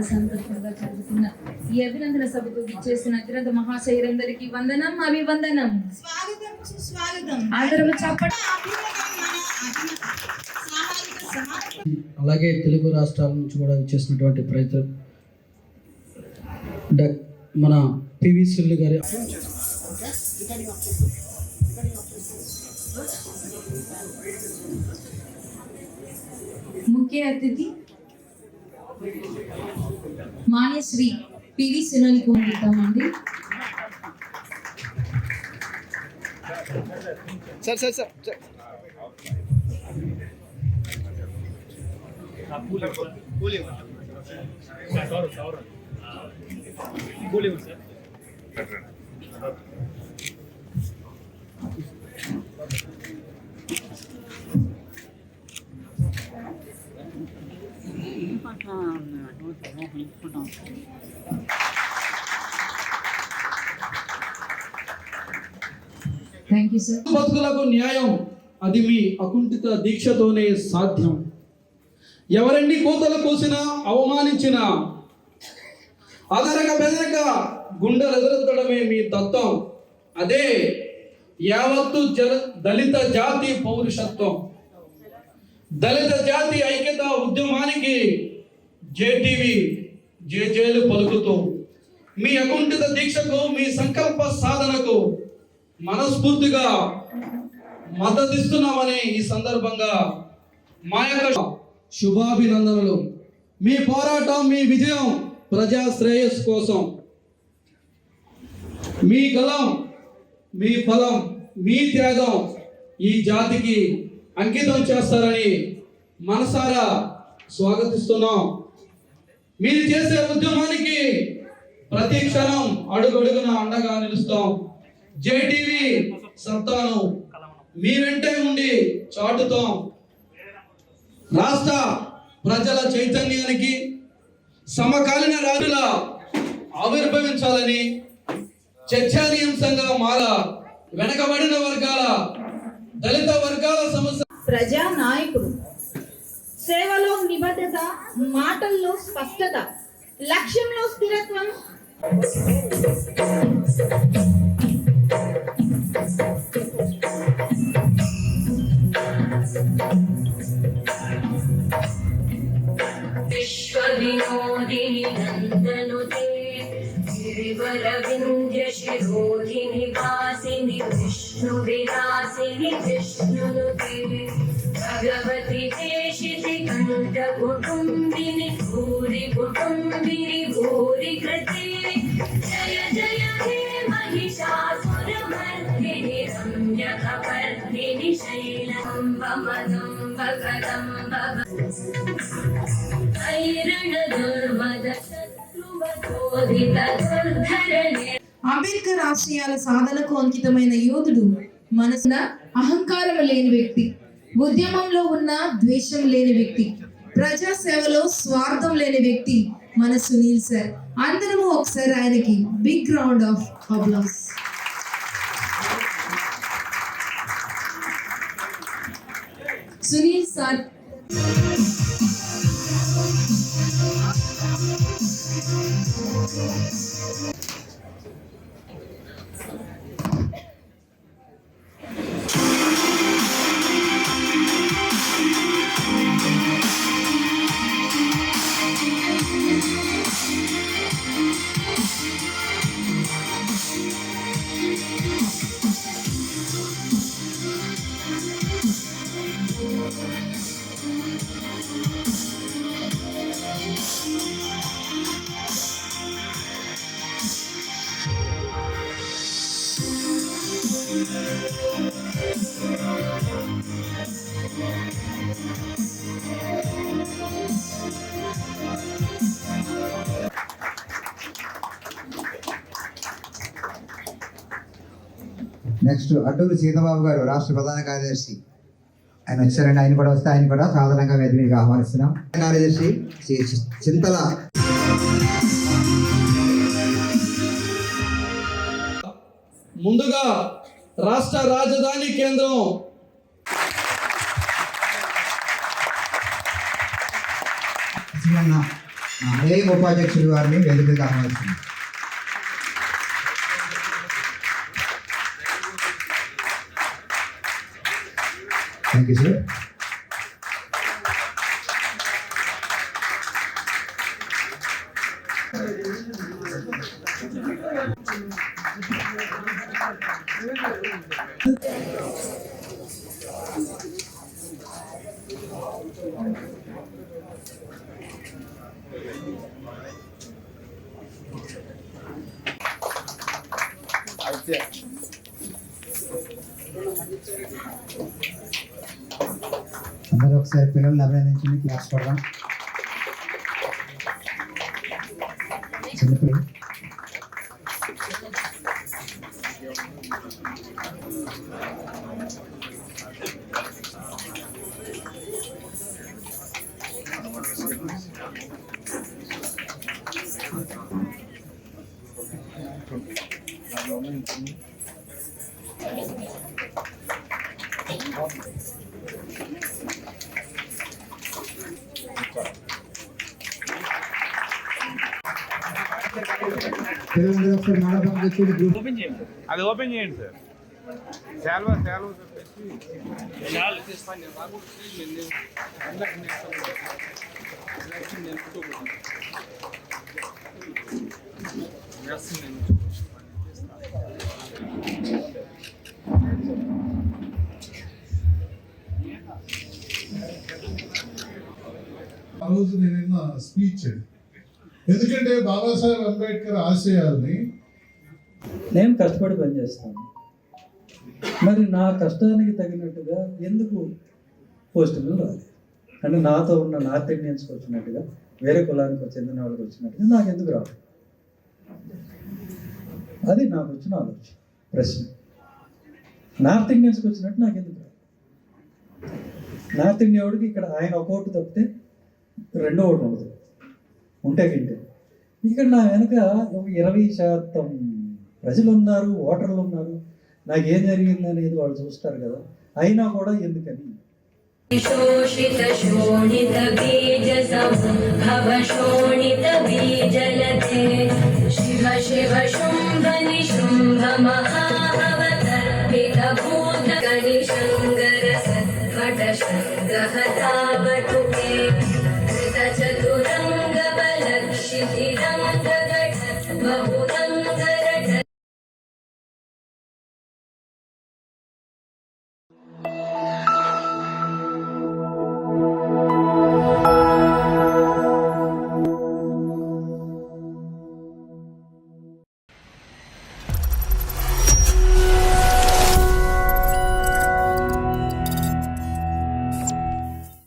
సంతోషంగా జరుగుతున్న ఈ అభినందన సభకు చేసిన అత్యంత మహాశైలందరికీ వందనం, అభివందనం, స్వాగతం, సుస్వాగతం. అందరూ చెప్పండి. అలాగే తెలుగు రాష్ట్రాల నుంచి కూడా చేసినటువంటి ప్రయత్నం మన పివి సుల్లి గారి ముఖ్య అతిథి మాన్యశ్రీ పివి సునీల్ కుమార్ అండి. Sir thank you sir. బతుకులకు న్యాయం అది మీ అకుంఠిత దీక్షతోనే సాధ్యం. ఎవరెన్ని కోతలు కోసినా అవమానించినా అదరక బెదరక గుండెలు ఎదురెత్తడమే మీ తత్వం. అదే యావత్తు దళిత జాతి పౌరుషత్వం. దళిత జాతి ఐక్యత ఉద్యమానికి జేటీవీ జేజేలు పలుకుతూ మీ అకుంఠిత దీక్షకు, మీ సంకల్ప సాధనకు మనస్ఫూర్తిగా మద్దతిస్తున్నామని ఈ సందర్భంగా మా యొక్క శుభాభినందనలు. మీ పోరాటం, మీ విజయం ప్రజా శ్రేయస్సు కోసం. మీ గలం, మీ ఫలం, మీ త్యాగం ఈ జాతికి అంకితం చేస్తారని మనసారా స్వాగతిస్తున్నాం. మీరు చేసే ఉద్యమానికి ప్రతి క్షణం అడుగడుగున అండగా నిలుస్తాం. జేటీవీ సత్తాను మీ వెంటే ఉండి చాటుతాం. రాష్ట్ర ప్రజల చైతన్యానికి సమకాలీన రాజుల ఆవిర్భవించాలని చర్చానీయాంశంగా మాల వెనకబడిన వర్గాల, దళిత వర్గాల సమస్య. ప్రజా నాయకుడు, సేవలో నిబద్ధత, మాటల్లో స్పష్టత, లక్ష్యంలో స్థిరత్వం. विश्वविनोदिनि नन्दनुते गिरिवरविन्द्य शिरोधिनि वासिनि विष्णुविलासिनि विष्णुनुते भगवति देशिति कण्ठकुटुम्बिनि भूरि कुटुम्बिनि भूरि कृते जय जय हे महिषासुरमर्दिनि रम्यकपर्दिनि शैलम्बमदम्ब कदम्ब అంబేద్కర్ ఆశయాల సాధనకు అంకితమైన యోధుడు, మనసున అహంకారం లేని వ్యక్తి, ఉద్యమంలో ఉన్న ద్వేషం లేని వ్యక్తి, ప్రజా సేవలో స్వార్థం లేని వ్యక్తి మన సునీల్ సార్. అందరము ఒకసారి ఆయనకి big round of applause. Sunil sir next Adduru Seethababu గారు, రాష్ట్ర ప్రధాన కార్యదర్శి. ఆయన వచ్చారండి. ఆయన కూడా వస్తే ఆయన కూడా సాధారణంగా వేదికగా ఆహ్వానిస్తున్నాం. కార్యదర్శి చింతల. ముందుగా రాష్ట్ర రాజధాని కేంద్రం లక్ష్మణ ఏ ఉపాధ్యక్షుడు వారిని వేదికగా ఆహ్వానిస్తున్నాం. Thank you sir. అందరూ ఒకసారి పిల్లల్ని అభినందించండి. క్లాస్ కొడదాం. చిన్నపిల్లలు పిల్లలందరూ ఒకసారి మాడపం కూర్చొని గ్రూప్ అది ఓపెన్ చేయండి సార్. శాల్వా చెప్పేసి ఆ రోజు నేను స్పీచ్, ఎందుకంటే బాబాసాహెబ్ అంబేద్కర్ ఆశయాల్ని నేను కష్టపడి పనిచేస్తాను. మరి నా కష్టానికి తగినట్టుగా ఎందుకు పోస్టులు రాలేదు? అంటే నాతో ఉన్న నార్త్ ఇండియన్స్కి వచ్చినట్టుగా, వేరే కులానికి చెందిన వాళ్ళకి వచ్చినట్టుగా నాకు ఎందుకు రాదు? అది నాకు వచ్చిన ఆలోచన, ప్రశ్న. నార్త్ ఇండియన్స్కి వచ్చినట్టు నాకు ఎందుకు రాదు? నార్త్ ఇండియా వాడికి ఇక్కడ ఆయన ఒక ఓటు తప్పితే రెండో ఓటు ఉండదు, ఉంటే గింటే. ఇక్కడ నా వెనక ఒక 20% ప్రజలు ఉన్నారు, ఓటర్లు ఉన్నారు. నాకేం జరిగింది అనేది వాళ్ళు చూస్తారు కదా. అయినా కూడా ఎందుకని? शोषित शोणित बीज संभव शोणित बीजलते शिव शिव शुंभ निशुंभ महावतर्पित भूत गणिशंकर सत्पट शंगहतावटुके कृत चतुरंग बलक्षितिरंग गठ बहुरंगरठ